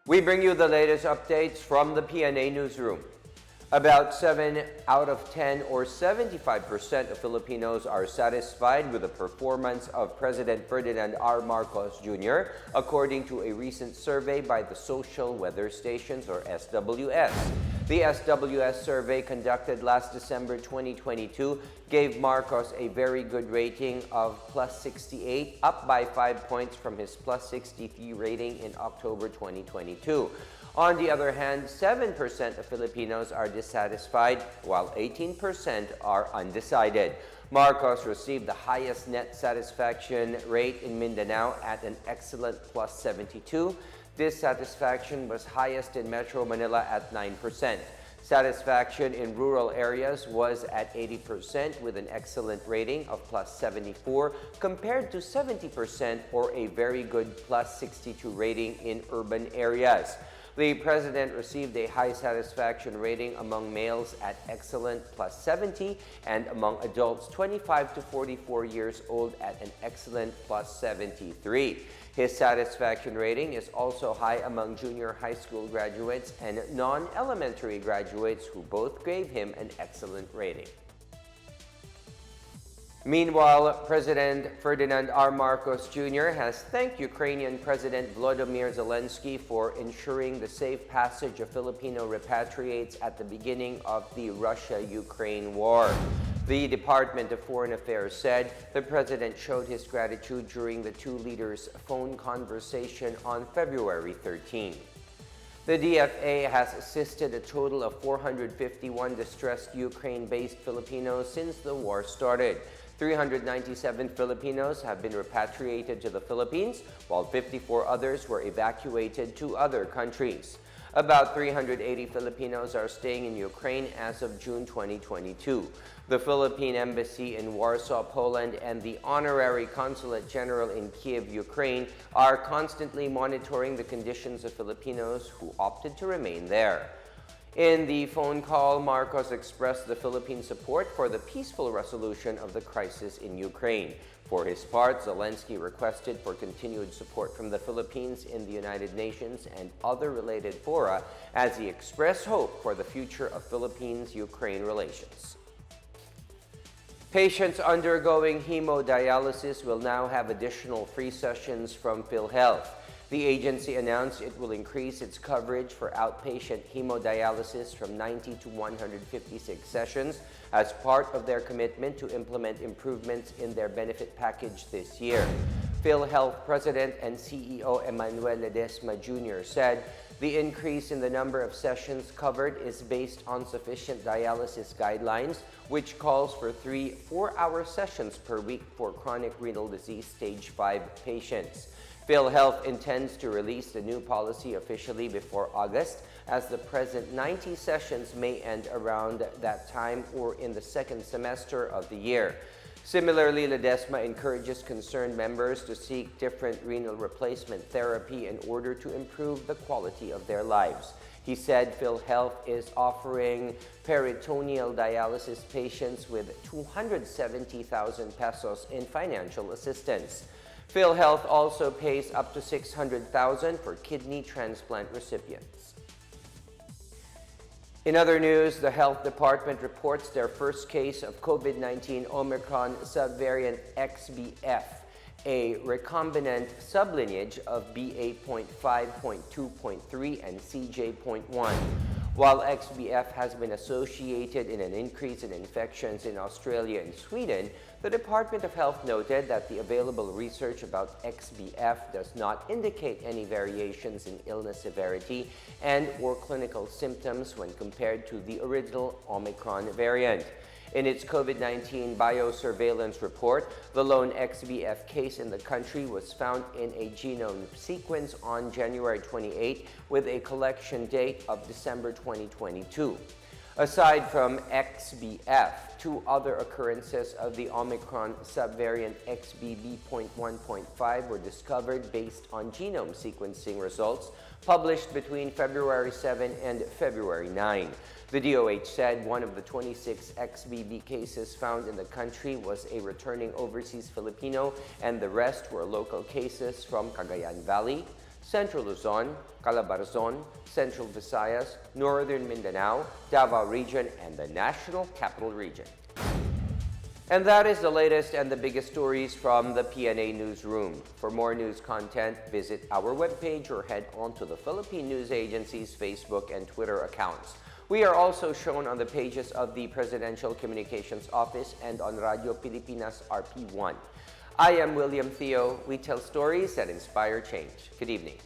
We bring you the latest updates from the Pna Newsroom. About 7 out of 10 or 75% of Filipinos are satisfied with the performance of President Ferdinand R. Marcos Jr., according to a recent survey by the Social Weather Stations or SWS. The SWS survey conducted last December 2022 gave Marcos a very good rating of plus 68, up by 5 points from his plus 63 rating in October 2022. On the other hand, 7% of Filipinos are dissatisfied, while 18% are undecided. Marcos received the highest net satisfaction rate in Mindanao at an excellent plus 72. Dissatisfaction was highest in Metro Manila at 9%. Satisfaction in rural areas was at 80% with an excellent rating of plus 74 compared to 70% or a very good plus 62 rating in urban areas. The president received a high satisfaction rating among males at excellent plus 70 and among adults 25 to 44 years old at an excellent plus 73. His satisfaction rating is also high among junior high school graduates and non-elementary graduates who both gave him an excellent rating. Meanwhile, President Ferdinand R. Marcos Jr. has thanked Ukrainian President Volodymyr Zelenskyy for ensuring the safe passage of Filipino repatriates at the beginning of the Russia-Ukraine war. The Department of Foreign Affairs said the president showed his gratitude during the two leaders' phone conversation on February 13. The DFA has assisted a total of 451 distressed Ukraine-based Filipinos since the war started. 397 Filipinos have been repatriated to the Philippines, while 54 others were evacuated to other countries. About 380 Filipinos are staying in Ukraine as of June 2022. The Philippine Embassy in Warsaw, Poland, and the Honorary Consulate General in Kiev, Ukraine, are constantly monitoring the conditions of Filipinos who opted to remain there. In the phone call, Marcos expressed the Philippine support for the peaceful resolution of the crisis in Ukraine. For his part, Zelenskyy requested for continued support from the Philippines in the United Nations and other related fora as he expressed hope for the future of Philippines-Ukraine relations. Patients undergoing hemodialysis will now have additional free sessions from PhilHealth. The agency announced it will increase its coverage for outpatient hemodialysis from 90 to 156 sessions as part of their commitment to implement improvements in their benefit package this year. PhilHealth President and CEO Emmanuel Ledesma Jr. said the increase in the number of sessions covered is based on sufficient dialysis guidelines, which calls for 3 4-hour sessions per week for chronic renal disease stage 5 patients. PhilHealth intends to release the new policy officially before August, as the present 90 sessions may end around that time or in the second semester of the year. Similarly, Ledesma encourages concerned members to seek different renal replacement therapy in order to improve the quality of their lives. He said PhilHealth is offering peritoneal dialysis patients with 270,000 pesos in financial assistance. PhilHealth also pays up to 600,000 for kidney transplant recipients. In other news, the Health Department reports their first case of COVID-19 Omicron subvariant XBF, a recombinant sublineage of BA.5.2.3 and CJ.1. While XBF has been associated in an increase in infections in Australia and Sweden, the Department of Health noted that the available research about XBF does not indicate any variations in illness severity and/or clinical symptoms when compared to the original Omicron variant. In its COVID-19 biosurveillance report, the lone XBF case in the country was found in a genome sequence on January 28 with a collection date of December 2022. Aside from XBF, 2 other occurrences of the Omicron subvariant XBB.1.5 were discovered based on genome sequencing results published between February 7 and February 9. The DOH said one of the 26 XBB cases found in the country was a returning overseas Filipino, and the rest were local cases from Cagayan Valley, Central Luzon, Calabarzon, Central Visayas, Northern Mindanao, Davao Region, and the National Capital Region. And that is the latest and the biggest stories from the Pna Newsroom. For more news content, visit our webpage or head on to the Philippine News Agency's Facebook and Twitter accounts. We are also shown on the pages of the Presidential Communications Office and on Radio Pilipinas RP1. I am William Theo. We tell stories that inspire change. Good evening.